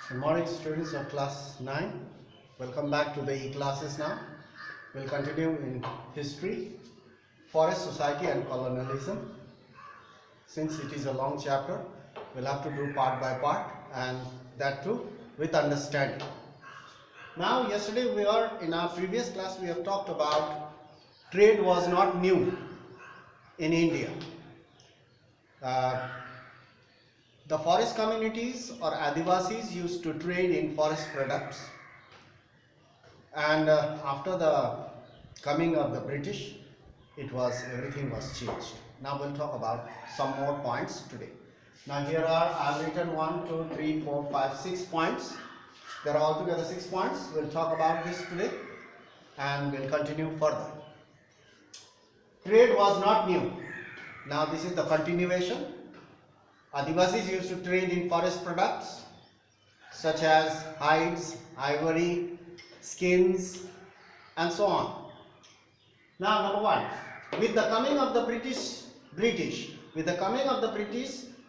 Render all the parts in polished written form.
Good morning, students of class 9. Welcome back to the e-classes now. We'll continue in history, forest society and colonialism. Since it is a long chapter, we'll have to do part by part, and that too with understanding. Now, yesterday in our previous class we have talked about trade was not new in India. The forest communities or Adivasis used to trade in forest products, and after the coming of the British, everything was changed. Now we'll talk about some more points today. Now here I've written 1, 2, 3, 4, 5, 6 points. There are altogether 6 points. We'll talk about this today and we'll continue further. Trade was not new. Now this is the continuation. Adivasis used to trade in forest products such as hides, ivory, skins, and so on. Now, number 1, with the coming of the British,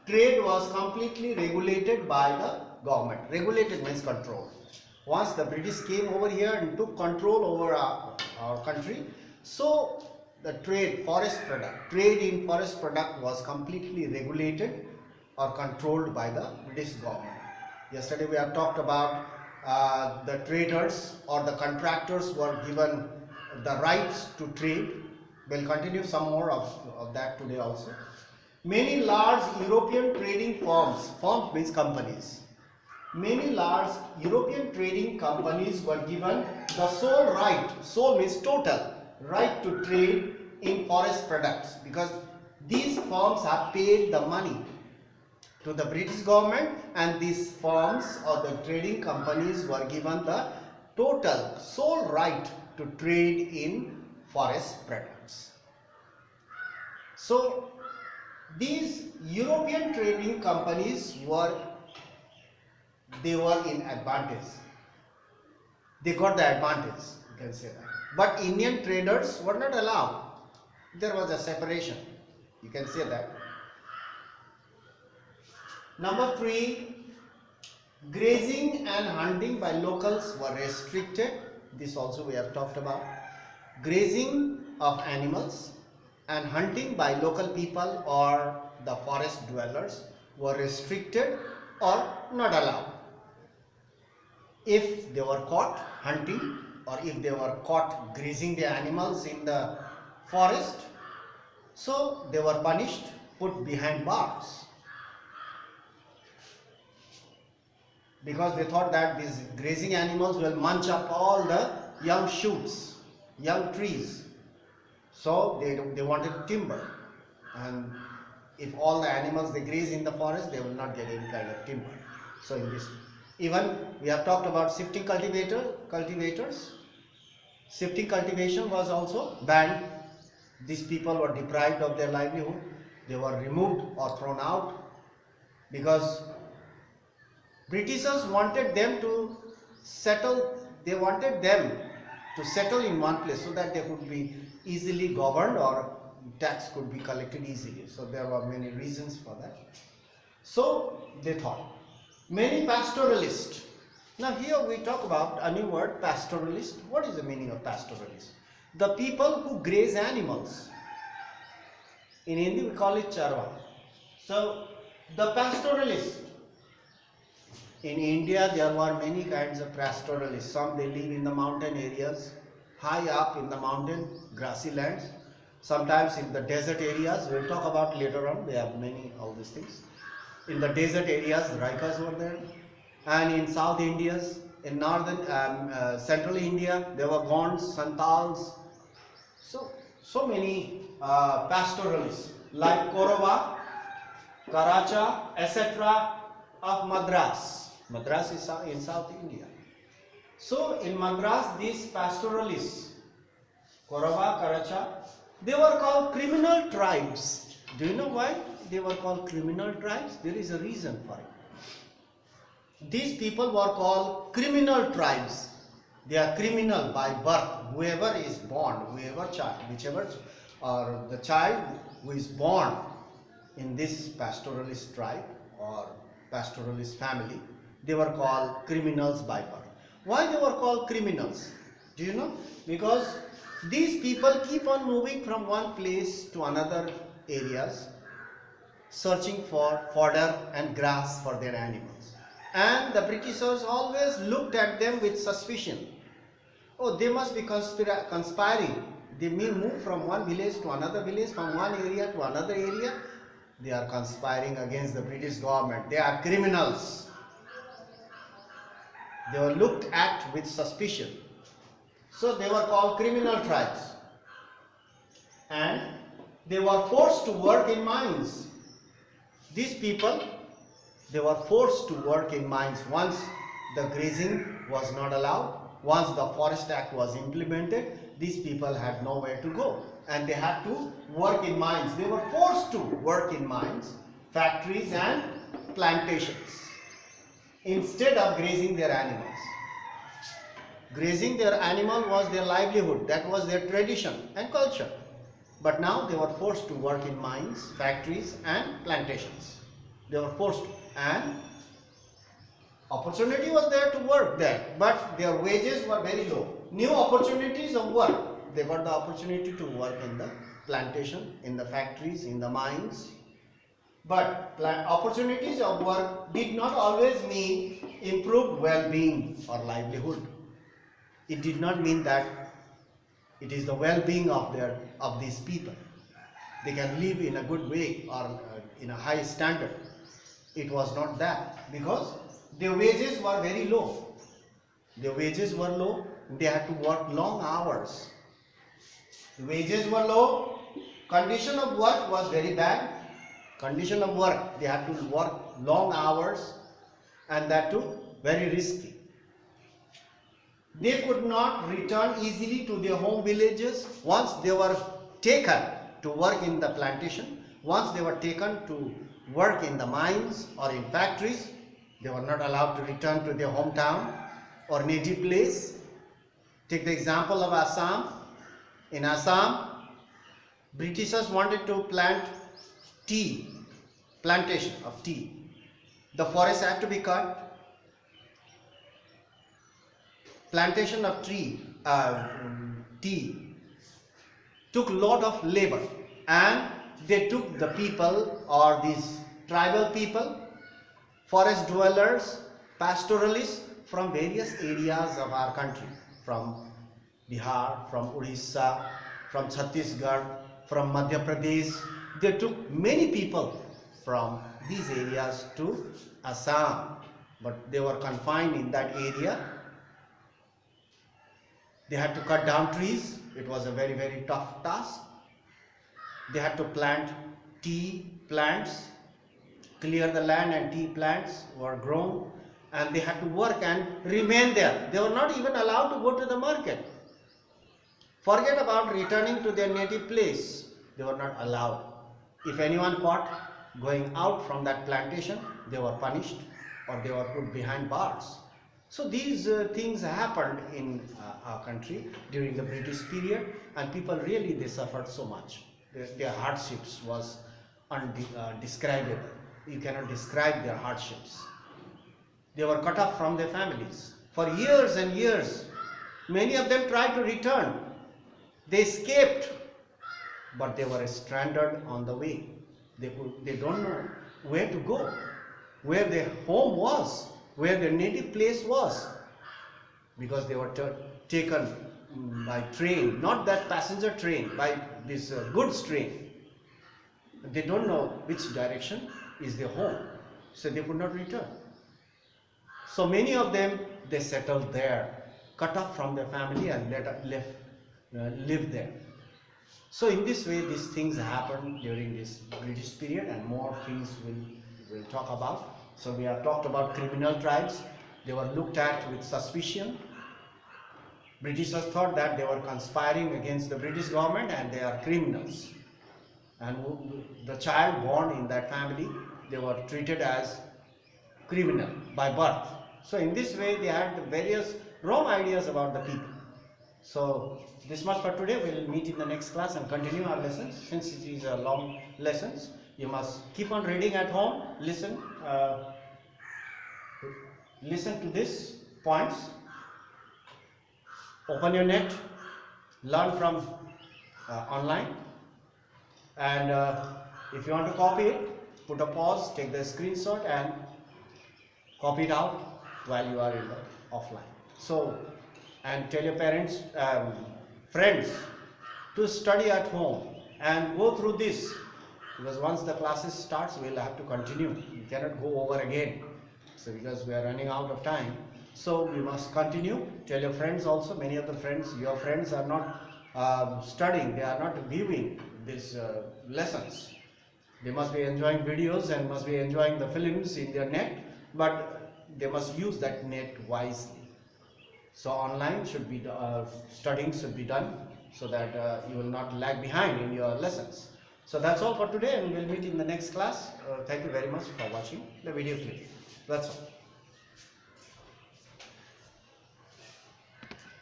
trade was completely regulated by the government. Regulated means control. Once the British came over here and took control over our country, so the trade in forest product was completely regulated or controlled by the British government. Yesterday we have talked about the traders or the contractors were given the rights to trade. We'll continue some more of that today also. Many large European trading firms means companies. Many large European trading companies were given the sole means total, right to trade in forest products, because these firms have paid the money to the British government, and these firms or the trading companies were given the total sole right to trade in forest products. So these European trading companies were in advantage. They got the advantage, you can say that. But Indian traders were not allowed. There was a separation, you can say that. Number 3, grazing and hunting by locals were restricted. This also we have talked about. Grazing of animals and hunting by local people or the forest dwellers were restricted or not allowed. If they were caught hunting or if they were caught grazing the animals in the forest, so they were punished, put behind bars, because they thought that these grazing animals will munch up all the young shoots, young trees. So they wanted timber, and if all the animals they graze in the forest, they will not get any kind of timber. So in this, even we have talked about shifting cultivators. Shifting cultivation was also banned. These people were deprived of their livelihood. They were removed or thrown out because Britishers wanted them to settle. They wanted them to settle in one place so that they could be easily governed or tax could be collected easily. So there were many reasons for that. So they thought. Many pastoralists. Now here we talk about a new word, pastoralist. What is the meaning of pastoralist? The people who graze animals. In Hindi we call it charwa. So the pastoralist. In India, there were many kinds of pastoralists. Some they live in the mountain areas, high up in the mountain, grassy lands. Sometimes in the desert areas, we'll talk about later on, they have all these things. In the desert areas, Raikas were there. And in South India, in northern, central India, there were Gonds, Santals. So many pastoralists like Korova, Karacha, etc. of Madras. Madras is in South India. So in Madras, these pastoralists, Korava, Karacha, they were called criminal tribes. Do you know why they were called criminal tribes? There is a reason for it. These people were called criminal tribes. They are criminal by birth. Whoever is born, the child who is born in this pastoralist tribe or pastoralist family, they were called criminals by birth. Why they were called criminals? Do you know? Because these people keep on moving from one place to another areas, searching for fodder and grass for their animals. And the Britishers always looked at them with suspicion. Oh, they must be conspiring. They may move from one village to another village, from one area to another area. They are conspiring against the British government. They are criminals. They were looked at with suspicion. So they were called criminal tribes. And they were forced to work in mines. These people, they were forced to work in mines once the grazing was not allowed. Once the Forest Act was implemented, these people had nowhere to go and they had to work in mines. They were forced to work in mines, factories and plantations instead of grazing their animals. Grazing their animal was their livelihood, that was their tradition and culture. But now they were forced to work in mines, factories and plantations. They were forced to, and opportunity was there to work there, but their wages were very low. New opportunities of work. They got the opportunity to work in the plantation, in the factories, in the mines. But opportunities of work did not always mean improved well-being or livelihood. It did not mean that it is the well-being of these people. They can live in a good way or in a high standard. It was not that, because their wages were very low. Their wages were low. They had to work long hours. The wages were low. Condition of work was very bad. Condition of work, they had to work long hours, and that too very risky. They could not return easily to their home villages once they were taken to work in the plantation. Once they were taken to work in the mines or in factories, they were not allowed to return to their hometown or native place. Take the example of Assam. In Assam, Britishers wanted to plant tea, plantation of tea. The forest had to be cut. Plantation of tea took a lot of labor, and they took the people, or these tribal people, forest dwellers, pastoralists from various areas of our country, from Bihar, from Orissa, from Chhattisgarh, from Madhya Pradesh. They took many people from these areas to Assam, but they were confined in that area. They had to cut down trees. It was a very, very tough task. They had to plant tea plants, clear the land, and tea plants were grown, and they had to work and remain there. They were not even allowed to go to the market. Forget about returning to their native place. They were not allowed. If anyone caught going out from that plantation, they were punished or they were put behind bars. So these things happened in our country during the British period, and people really, they suffered so much. Their hardships was undescribable. You cannot describe their hardships. They were cut off from their families for years and years. Many of them tried to return. They escaped, but they were stranded on the way. They don't know where to go, where their home was, where their native place was, because they were taken by train, not that passenger train, by this goods train. They don't know which direction is their home, so they could not return. So many of them, they settled there, cut off from their family, and live there. So in this way, these things happened during this British period, and more things we'll talk about. So we have talked about criminal tribes. They were looked at with suspicion. Britishers thought that they were conspiring against the British government and they are criminals. And the child born in that family, they were treated as criminal by birth. So in this way, they had various wrong ideas about the people. So this much for today. We will meet in the next class and continue our lessons. Since it is a long lessons, you must keep on reading at home, listen. listen to these points, open your net, learn from online, and if you want to copy it, put a pause, take the screenshot and copy it out while you are in the offline. So, and tell your parents, friends to study at home and go through this, because once the classes starts we will have to continue. We cannot go over again. So because we are running out of time, so we must continue. Tell your friends also. Many of the friends, your friends are not studying, they are not viewing these lessons. They must be enjoying videos and must be enjoying the films in their net, but they must use that net wisely. So online should be studying should be done, so that you will not lag behind in your lessons. So that's all for today, and we'll meet in the next class. Thank you very much for watching the video clip. That's all.